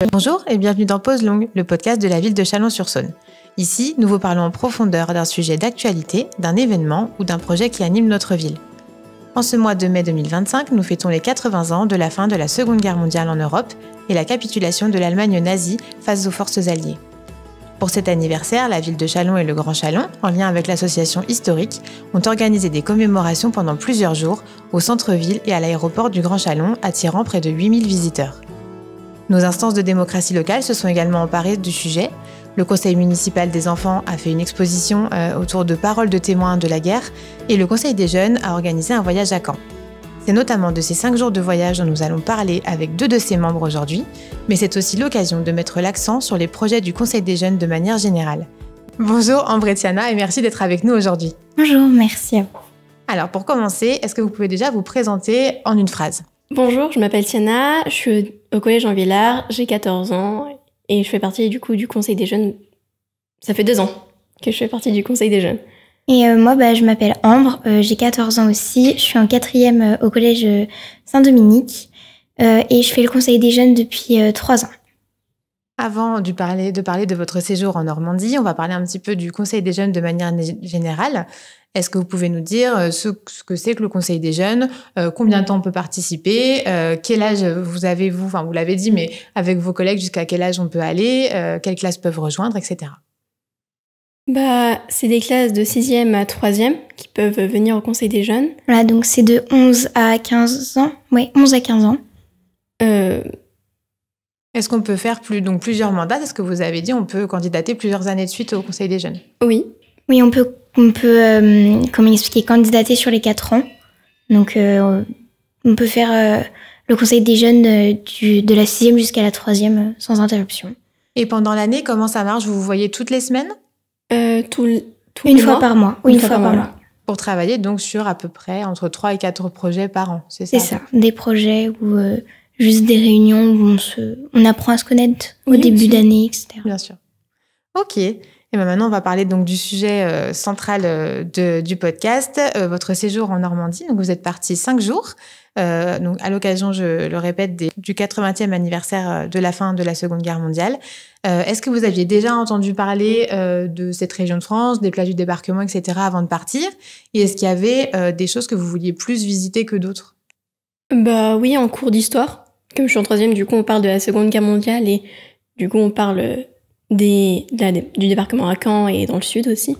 Bonjour et bienvenue dans Pause Longue, le podcast de la ville de Chalon-sur-Saône. Ici, nous vous parlons en profondeur d'un sujet d'actualité, d'un événement ou d'un projet qui anime notre ville. En ce mois de mai 2025, nous fêtons les 80 ans de la fin de la Seconde Guerre mondiale en Europe et la capitulation de l'Allemagne nazie face aux forces alliées. Pour cet anniversaire, la ville de Chalon et le Grand Chalon, en lien avec l'association historique, ont organisé des commémorations pendant plusieurs jours au centre-ville et à l'aéroport du Grand Chalon, attirant près de 8000 visiteurs. Nos instances de démocratie locale se sont également emparées du sujet. Le conseil municipal des enfants a fait une exposition autour de paroles de témoins de la guerre et le conseil des jeunes a organisé un voyage à Caen. C'est notamment de ces 5 jours de voyage dont nous allons parler avec 2 de ses membres aujourd'hui, mais c'est aussi l'occasion de mettre l'accent sur les projets du conseil des jeunes de manière générale. Bonjour Ambre et Tiana et merci d'être avec nous aujourd'hui. Bonjour, merci à vous. Alors pour commencer, est-ce que vous pouvez déjà vous présenter en une phrase ? Bonjour, je m'appelle Tiana, je suis au collège Jean Villard, j'ai 14 ans et je fais partie du conseil des jeunes. Ça fait 2 ans que je fais partie du conseil des jeunes. Et moi, je m'appelle Ambre, j'ai 14 ans aussi, je suis en 4e au collège Saint-Dominique et je fais le conseil des jeunes depuis 3 ans. Avant de parler de votre séjour en Normandie, on va parler un petit peu du conseil des jeunes de manière générale. Est-ce que vous pouvez nous dire ce que c'est que le conseil des jeunes, combien de temps on peut participer, quel âge vous avez vous l'avez dit, mais avec vos collègues, jusqu'à quel âge on peut aller, quelles classes peuvent rejoindre, etc. C'est des classes de 6e à 3e qui peuvent venir au conseil des jeunes. Voilà, donc c'est de 11 à 15 ans. Oui, 11 à 15 ans. Est-ce qu'on peut faire plusieurs mandats ? Est-ce que vous avez dit on peut candidater plusieurs années de suite au conseil des jeunes ? Oui. Oui, on peut candidater sur les 4 ans. Donc, on peut faire le conseil des jeunes de la 6e jusqu'à la 3e sans interruption. Et pendant l'année, comment ça marche ? Vous vous voyez toutes les semaines ? Une fois par mois. Oui, une fois par mois. Pour travailler donc sur à peu près entre 3 et 4 projets par an, c'est ça ? C'est ça, des projets ou juste des réunions où on apprend à se connaître au début d'année, etc. Bien sûr. Ok. Et maintenant, on va parler donc du sujet central du podcast, votre séjour en Normandie. Donc, vous êtes parti 5 jours, donc à l'occasion, je le répète, du 80e anniversaire de la fin de la Seconde Guerre mondiale. Est-ce que vous aviez déjà entendu parler de cette région de France, des plages du débarquement, etc. avant de partir ? Et est-ce qu'il y avait des choses que vous vouliez plus visiter que d'autres ? Oui, en cours d'histoire. Comme je suis en 3e, du coup, on parle de la Seconde Guerre mondiale et du coup, on parle du débarquement à Caen et dans le sud aussi.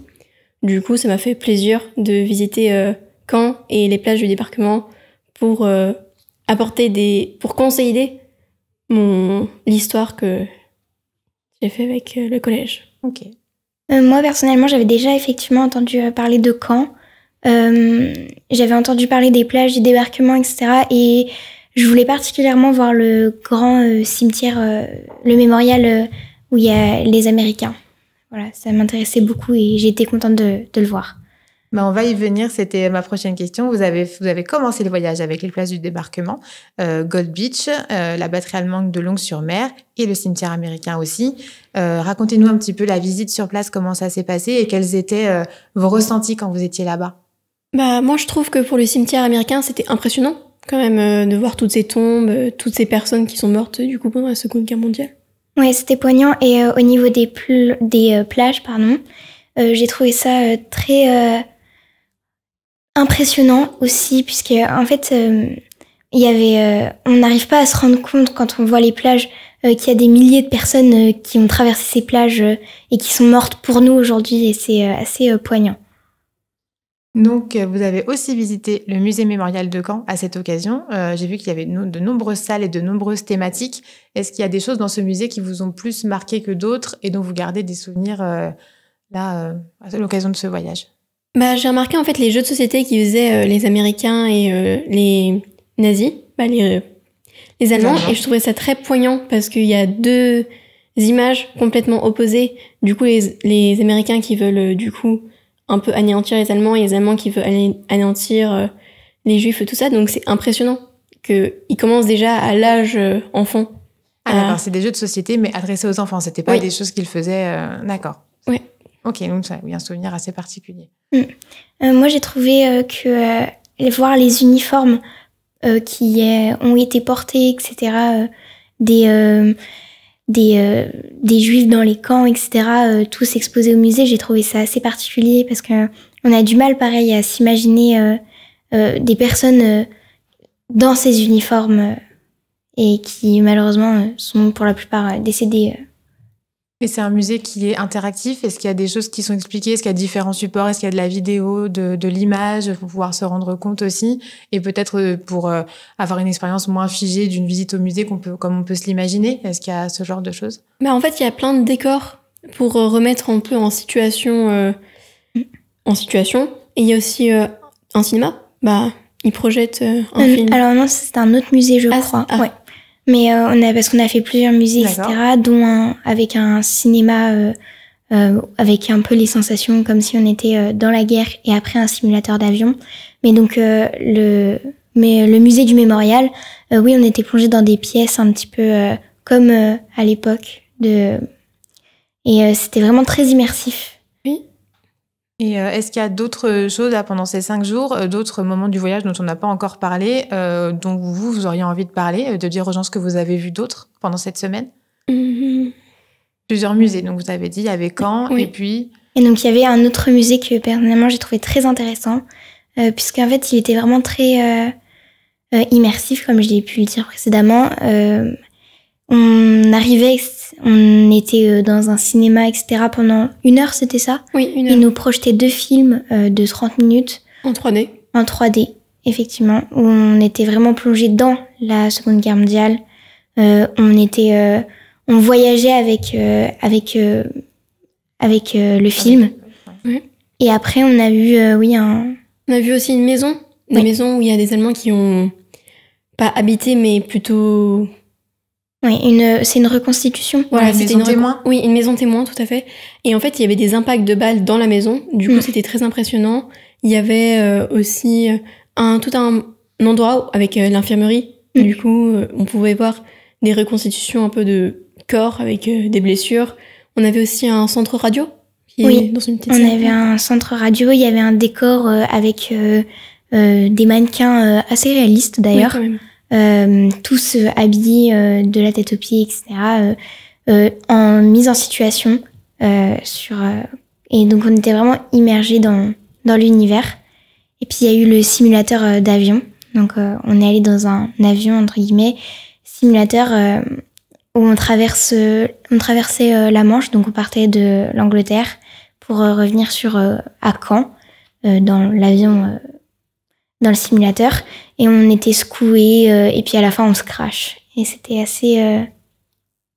Du coup, ça m'a fait plaisir de visiter Caen et les plages du débarquement pour pour consolider l'histoire que j'ai fait avec le collège. Ok. Moi, personnellement, j'avais déjà effectivement entendu parler de Caen. J'avais entendu parler des plages, du débarquement, etc. Et je voulais particulièrement voir le grand cimetière, le mémorial où il y a les Américains. Voilà, ça m'intéressait beaucoup et j'ai été contente de le voir. On va y venir, c'était ma prochaine question. Vous avez commencé le voyage avec les places du débarquement, Gold Beach, la batterie allemande de Longues-sur-Mer et le cimetière américain aussi. Racontez-nous un petit peu la visite sur place, comment ça s'est passé et quels étaient vos ressentis quand vous étiez là-bas. Moi, je trouve que pour le cimetière américain, c'était impressionnant quand même de voir toutes ces tombes, toutes ces personnes qui sont mortes du coup pendant la Seconde Guerre mondiale. Ouais, c'était poignant et au niveau des plages, j'ai trouvé ça très impressionnant aussi puisque en fait il y avait on n'arrive pas à se rendre compte quand on voit les plages qu'il y a des milliers de personnes qui ont traversé ces plages et qui sont mortes pour nous aujourd'hui et c'est assez poignant. Donc, vous avez aussi visité le musée mémorial de Caen à cette occasion. J'ai vu qu'il y avait de nombreuses salles et de nombreuses thématiques. Est-ce qu'il y a des choses dans ce musée qui vous ont plus marqué que d'autres et dont vous gardez des souvenirs à l'occasion de ce voyage ? J'ai remarqué en fait les jeux de société qui faisaient les Américains et les nazis, les Allemands, et je trouvais ça très poignant parce qu'il y a 2 images complètement opposées. Du coup, les Américains qui veulent un peu anéantir les Allemands et les Allemands qui veulent anéantir les Juifs et tout ça. Donc c'est impressionnant qu'ils commencent déjà à l'âge enfant. D'accord, c'est des jeux de société mais adressés aux enfants, c'était pas des choses qu'ils faisaient... D'accord. Oui. Ok, donc ça a un souvenir assez particulier. Moi j'ai trouvé que voir les uniformes qui ont été portés, etc., des juifs dans les camps, etc., tous exposés au musée. J'ai trouvé ça assez particulier parce que on a du mal, pareil, à s'imaginer des personnes dans ces uniformes et qui, malheureusement, sont pour la plupart décédées. Et c'est un musée qui est interactif. Est-ce qu'il y a des choses qui sont expliquées? Est-ce qu'il y a différents supports? Est-ce qu'il y a de la vidéo, de l'image pour pouvoir se rendre compte aussi? Et peut-être pour avoir une expérience moins figée d'une visite au musée comme on peut se l'imaginer. Est-ce qu'il y a ce genre de choses? En fait, il y a plein de décors pour remettre un peu en situation. Et il y a aussi un cinéma. Ils projettent un film. Alors non, c'est un autre musée, je crois. Ouais. Mais parce qu'on a fait plusieurs musées, etc., dont un avec un cinéma avec un peu les sensations comme si on était dans la guerre et après un simulateur d'avion. Mais donc le musée du Mémorial, oui, on était plongé dans des pièces un petit peu comme à l'époque et c'était vraiment très immersif. Et est-ce qu'il y a d'autres choses là, pendant ces 5 jours, d'autres moments du voyage dont on n'a pas encore parlé, dont vous auriez envie de parler, de dire aux gens ce que vous avez vu d'autres pendant cette semaine? Plusieurs musées, donc vous avez dit, il y avait Caen, et puis... Et donc il y avait un autre musée que personnellement j'ai trouvé très intéressant, puisqu'en fait il était vraiment très immersif, comme je l'ai pu le dire précédemment. On était dans un cinéma, etc. pendant 1 heure, c'était ça? Oui, 1 heure. Ils nous projetaient 2 films de 30 minutes. En 3D. En 3D, effectivement. Où on était vraiment plongé dans la Seconde Guerre mondiale. On voyageait avec le film. Oui. Et après, on a vu, On a vu aussi une maison. Des maisons où il y a des Allemands qui ont pas habité, mais plutôt... Oui, c'est une reconstitution. Voilà, c'était une maison témoin. Oui, une maison témoin, tout à fait. Et en fait, il y avait des impacts de balles dans la maison. Du coup, c'était très impressionnant. Il y avait aussi tout un endroit avec l'infirmerie. Du coup, on pouvait voir des reconstitutions un peu de corps avec des blessures. On avait aussi un centre radio qui est dans une petite salle. On avait un centre radio. Il y avait un décor avec des mannequins assez réalistes d'ailleurs. Oui, quand même. Tous habillés de la tête aux pieds, etc., en mise en situation et donc on était vraiment immergés dans l'univers. Et puis il y a eu le simulateur d'avion, donc on est allé dans un avion entre guillemets simulateur où on traversait la Manche, donc on partait de l'Angleterre pour revenir à Caen dans l'avion dans le simulateur, et on était secoués, et puis à la fin on se crache. Et c'était assez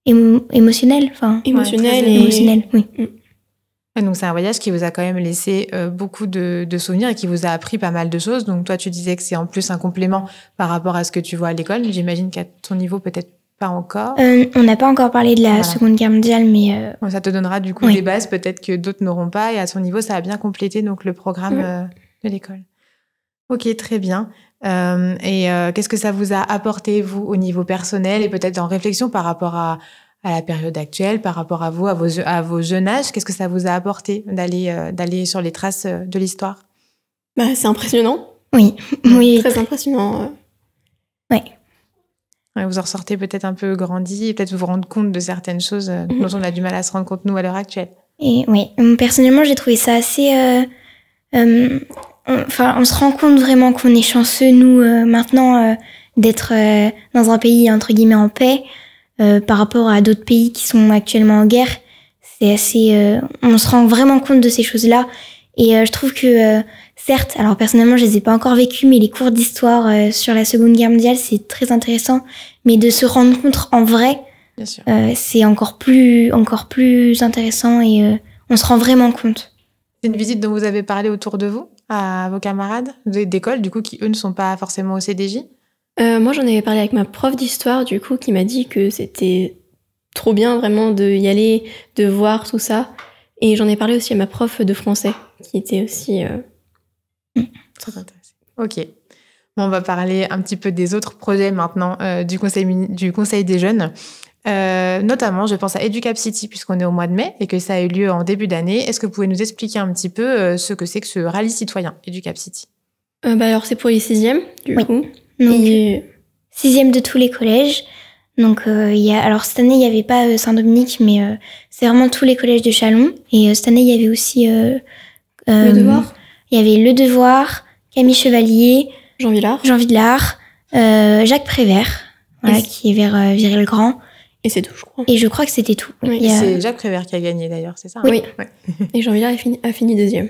émotionnel. Émotionnel, oui. Donc c'est un voyage qui vous a quand même laissé beaucoup de souvenirs et qui vous a appris pas mal de choses. Donc toi tu disais que c'est en plus un complément par rapport à ce que tu vois à l'école. J'imagine qu'à ton niveau peut-être pas encore. On n'a pas encore parlé de la Seconde Guerre mondiale, mais... Ça te donnera du coup des bases peut-être que d'autres n'auront pas, et à ton niveau ça a bien complété donc, le programme de l'école. Ok, très bien. Qu'est-ce que ça vous a apporté, vous, au niveau personnel et peut-être en réflexion par rapport à la période actuelle, par rapport à vous, à vos jeunes âges? Qu'est-ce que ça vous a apporté d'aller sur les traces de l'histoire? C'est impressionnant. Oui. Très impressionnant. Oui. Vous en ressortez peut-être un peu grandi et peut-être vous rendre compte de certaines choses dont on a du mal à se rendre compte, nous, à l'heure actuelle. Et oui, personnellement, j'ai trouvé ça assez... on se rend compte vraiment qu'on est chanceux, nous, maintenant, d'être dans un pays, entre guillemets, en paix, par rapport à d'autres pays qui sont actuellement en guerre. C'est assez... on se rend vraiment compte de ces choses-là. Et je trouve que, certes, alors personnellement, je les ai pas encore vécues, mais les cours d'histoire sur la Seconde Guerre mondiale, c'est très intéressant. Mais de se rendre compte en vrai, bien sûr, c'est encore plus intéressant, et on se rend vraiment compte. C'est une visite dont vous avez parlé autour de vous, à vos camarades d'école, du coup, qui, eux, ne sont pas forcément au CDJ? Moi, j'en avais parlé avec ma prof d'histoire, du coup, qui m'a dit que c'était trop bien, vraiment, d'y aller, de voir tout ça. Et j'en ai parlé aussi à ma prof de français, qui était aussi... Très intéressant. Ok. Bon, on va parler un petit peu des autres projets maintenant du Conseil des jeunes. Notamment, je pense à Educap City, puisqu'on est au mois de mai et que ça a eu lieu en début d'année. Est-ce que vous pouvez nous expliquer un petit peu ce que c'est que ce rallye citoyen, Educap City? Alors, c'est pour les 6e, du coup. Donc, 6e de tous les collèges. Donc, alors cette année, il n'y avait pas Saint-Dominique, mais c'est vraiment tous les collèges de Châlons. Et cette année, il y avait aussi... Le Devoir. Il y avait Le Devoir, Camille Chevalier, Jean Villard, Jacques Prévert, voilà, qui est vers Viry-le-Grand. Et c'est tout, je crois. Et je crois que c'était tout. Oui. C'est Jacques Prévert qui a gagné d'ailleurs, c'est ça? Oui. Ouais. Et Jean Villard a fini deuxième.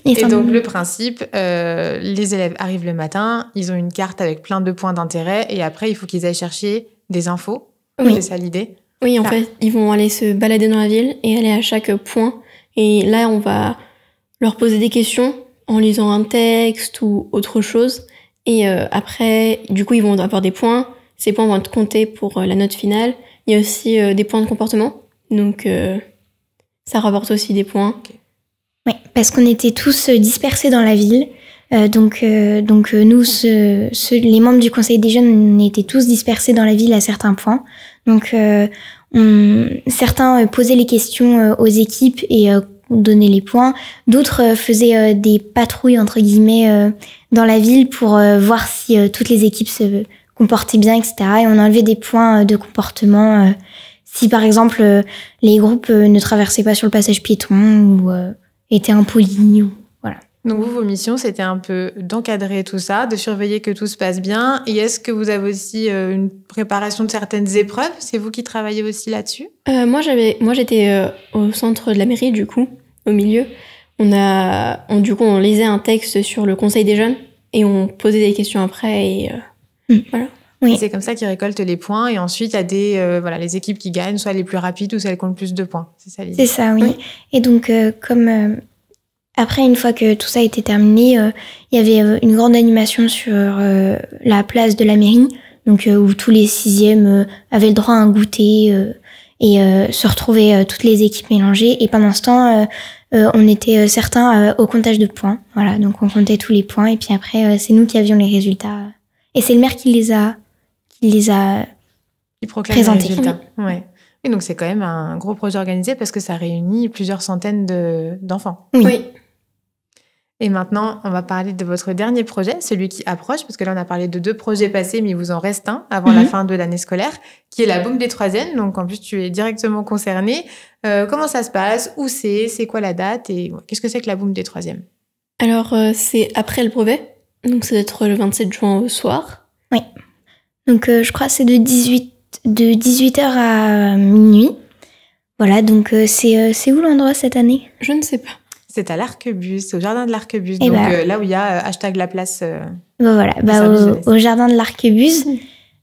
Et donc le principe, les élèves arrivent le matin, ils ont une carte avec plein de points d'intérêt et après il faut qu'ils aillent chercher des infos. Oui. C'est ça l'idée? Oui, en fait, ils vont aller se balader dans la ville et aller à chaque point. Et là, on va leur poser des questions en lisant un texte ou autre chose. Et après, du coup, ils vont avoir des points. Ces points vont être comptés pour la note finale. Il y a aussi des points de comportement. Donc, ça rapporte aussi des points. Okay. Oui, parce qu'on était tous dispersés dans la ville. Donc nous, les membres du Conseil des jeunes, on était tous dispersés dans la ville à certains points. Donc certains posaient les questions aux équipes et donnaient les points. D'autres faisaient des patrouilles entre guillemets dans la ville pour voir si toutes les équipes se comportaient bien, etc. Et on enlevait des points de comportement si par exemple les groupes ne traversaient pas sur le passage piéton ou étaient impolis. Voilà. Donc vous, vos missions, c'était un peu d'encadrer tout ça, de surveiller que tout se passe bien. Et est-ce que vous avez aussi une préparation de certaines épreuves? C'est vous qui travaillez aussi là-dessus? Moi, j'étais au centre de la mairie, du coup, au milieu. On lisait un texte sur le conseil des jeunes et on posait des questions après et voilà. Oui. C'est comme ça qu'ils récoltent les points et ensuite il y a les équipes qui gagnent, soit les plus rapides ou celles qui ont le plus de points. C'est ça l'idée. C'est ça, oui. Et donc après, une fois que tout ça a été terminé, il y avait une grande animation sur la place de la mairie, donc où tous les sixièmes avaient le droit à un goûter et se retrouvaient toutes les équipes mélangées. Et pendant ce temps, on était certains au comptage de points. Voilà, donc on comptait tous les points et puis après, c'est nous qui avions les résultats. Et c'est le maire qui les a présentés. Les résultats. Ouais. Et donc c'est quand même un gros projet organisé parce que ça réunit plusieurs centaines d'enfants. Oui. Et maintenant, on va parler de votre dernier projet, celui qui approche, parce que là, on a parlé de 2 projets passés, mais il vous en reste un avant la fin de l'année scolaire, qui est la Boum des Troisièmes. Donc, en plus, tu es directement concernée. Comment ça se passe? Où c'est quoi la date? Et qu'est-ce que c'est que la Boum des Troisièmes? Alors, c'est après le brevet. Donc, ça doit être le 27 juin au soir. Oui. Donc, je crois que c'est de 18h à minuit. Voilà, donc c'est où l'endroit cette année? Je ne sais pas. C'est à l'Arquebuse, au jardin de l'Arquebuse, donc là où il y a #laplace. Voilà, au jardin de l'Arquebuse.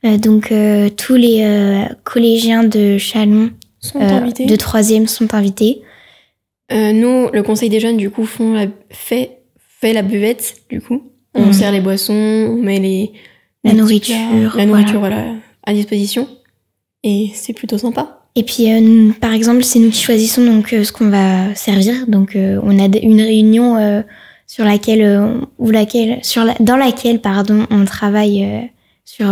Donc tous les collégiens de Châlons de 3e sont invités. Nous, le conseil des jeunes, du coup, fait la buvette, du coup. On sert les boissons, on met la nourriture, voilà, à disposition. Et c'est plutôt sympa. Et puis, par exemple, c'est nous qui choisissons donc ce qu'on va servir. Donc, on a une réunion dans laquelle, on travaille sur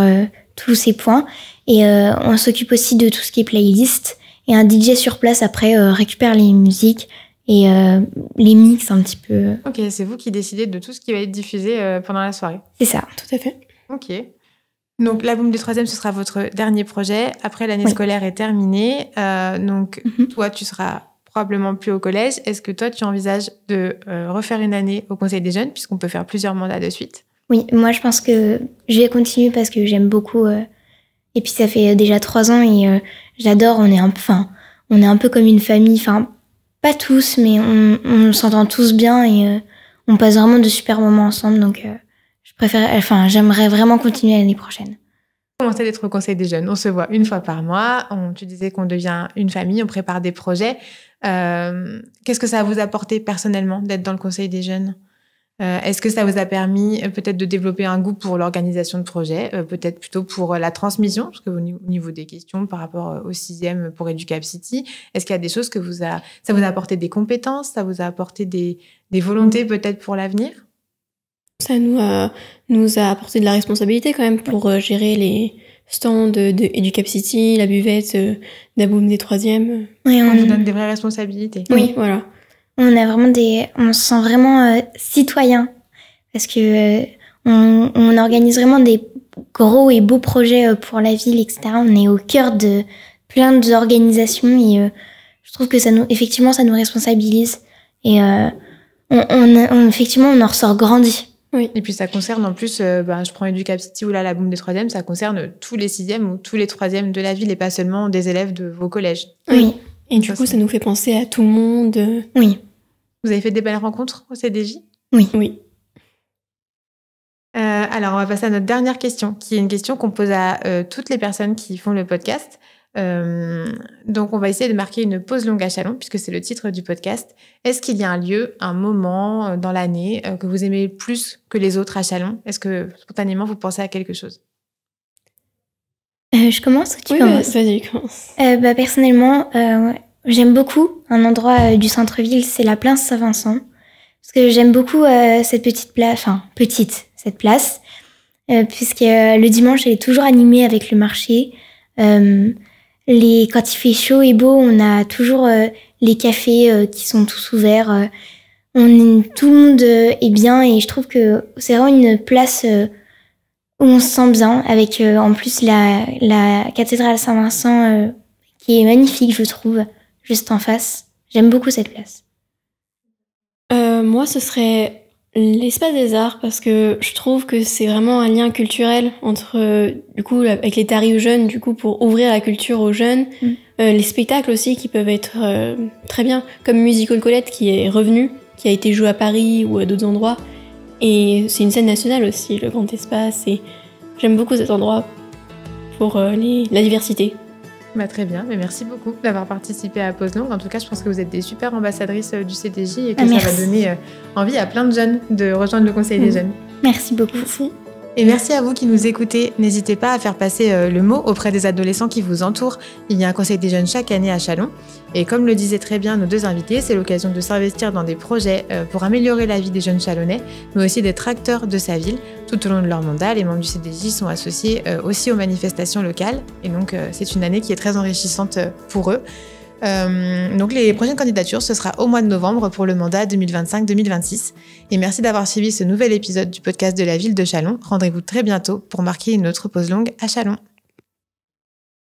tous ces points. Et on s'occupe aussi de tout ce qui est playlist. Et un DJ sur place, après, récupère les musiques et les mixe un petit peu. Ok, c'est vous qui décidez de tout ce qui va être diffusé pendant la soirée. C'est ça. Tout à fait. Ok. Donc, la Boum des Troisièmes, ce sera votre dernier projet. Après, l'année scolaire est terminée. Donc, toi, tu seras probablement plus au collège. Est-ce que toi, tu envisages de refaire une année au Conseil des jeunes, puisqu'on peut faire plusieurs mandats de suite? Oui, moi, je pense que je vais continuer parce que j'aime beaucoup. Et puis, ça fait déjà 3 ans et j'adore. On est un peu comme une famille. Enfin, pas tous, mais on s'entend tous bien et on passe vraiment de super moments ensemble. Donc, j'aimerais vraiment continuer l'année prochaine. Comment c'est d'être au Conseil des jeunes? On se voit une fois par mois. Tu disais qu'on devient une famille, on prépare des projets. Qu'est-ce que ça a vous apporté personnellement d'être dans le Conseil des jeunes? Est-ce que ça vous a permis peut-être de développer un goût pour l'organisation de projets, peut-être plutôt pour la transmission, parce que au niveau des questions par rapport au 6e pour Educap City, est-ce qu'il y a des choses ça vous a apporté des compétences, ça vous a apporté des volontés peut-être pour l'avenir? Ça nous a apporté de la responsabilité quand même pour gérer les stands de Educap City, la buvette, la Boum des Troisièmes. Oui, on vous donne des vraies responsabilités. Oui, voilà. On se sent vraiment citoyen parce que on organise vraiment des gros et beaux projets pour la ville, etc. On est au cœur de plein d'organisations et je trouve que effectivement, ça nous responsabilise et effectivement, on en ressort grandi. Oui, et puis ça concerne en plus, je prends Educap City ou là la Boom des 3e, ça concerne tous les 6e ou tous les 3e de la ville et pas seulement des élèves de vos collèges. Oui. Et du coup, ça nous fait penser à tout le monde. Oui. Vous avez fait des belles rencontres au CDJ ? Oui. Alors, on va passer à notre dernière question, qui est une question qu'on pose à toutes les personnes qui font le podcast. Donc, on va essayer de marquer une pause longue à Châlons, puisque c'est le titre du podcast. Est-ce qu'il y a un lieu, un moment dans l'année que vous aimez plus que les autres à Châlons ? Est-ce que spontanément, vous pensez à quelque chose ? Je commence ou tu commences ? Vas-y, commence. Personnellement, j'aime beaucoup un endroit du centre-ville, c'est la place Saint-Vincent. Parce que j'aime beaucoup cette petite place, cette place, puisque le dimanche, elle est toujours animée avec le marché. Quand il fait chaud et beau, on a toujours les cafés qui sont tous ouverts. Tout le monde est bien et je trouve que c'est vraiment une place où on se sent bien, avec en plus la cathédrale Saint-Vincent qui est magnifique, je trouve, juste en face. J'aime beaucoup cette place. Moi, ce serait l'espace des arts, parce que je trouve que c'est vraiment un lien culturel entre, du coup, avec les tarifs jeunes, du coup, pour ouvrir la culture aux jeunes. Les spectacles aussi qui peuvent être très bien, comme Musical Colette qui est revenu, qui a été joué à Paris ou à d'autres endroits. Et c'est une scène nationale aussi, le grand espace. Et j'aime beaucoup cet endroit pour la diversité. Très bien, mais merci beaucoup d'avoir participé à Pause Longue. En tout cas, je pense que vous êtes des super ambassadrices du CDJ et que ça va donner envie à plein de jeunes de rejoindre le Conseil des jeunes. Merci beaucoup. Merci. Et merci à vous qui nous écoutez. N'hésitez pas à faire passer le mot auprès des adolescents qui vous entourent. Il y a un Conseil des jeunes chaque année à Châlons. Et comme le disaient très bien nos deux invités, c'est l'occasion de s'investir dans des projets pour améliorer la vie des jeunes Châlonnais, mais aussi d'être acteurs de sa ville. Tout au long de leur mandat, les membres du CDJ sont associés aussi aux manifestations locales. Et donc, c'est une année qui est très enrichissante pour eux. Donc les prochaines candidatures, ce sera au mois de novembre pour le mandat 2025-2026. Et merci d'avoir suivi ce nouvel épisode du podcast de la ville de Châlons. Rendez-vous très bientôt pour marquer une autre pause longue à Châlons.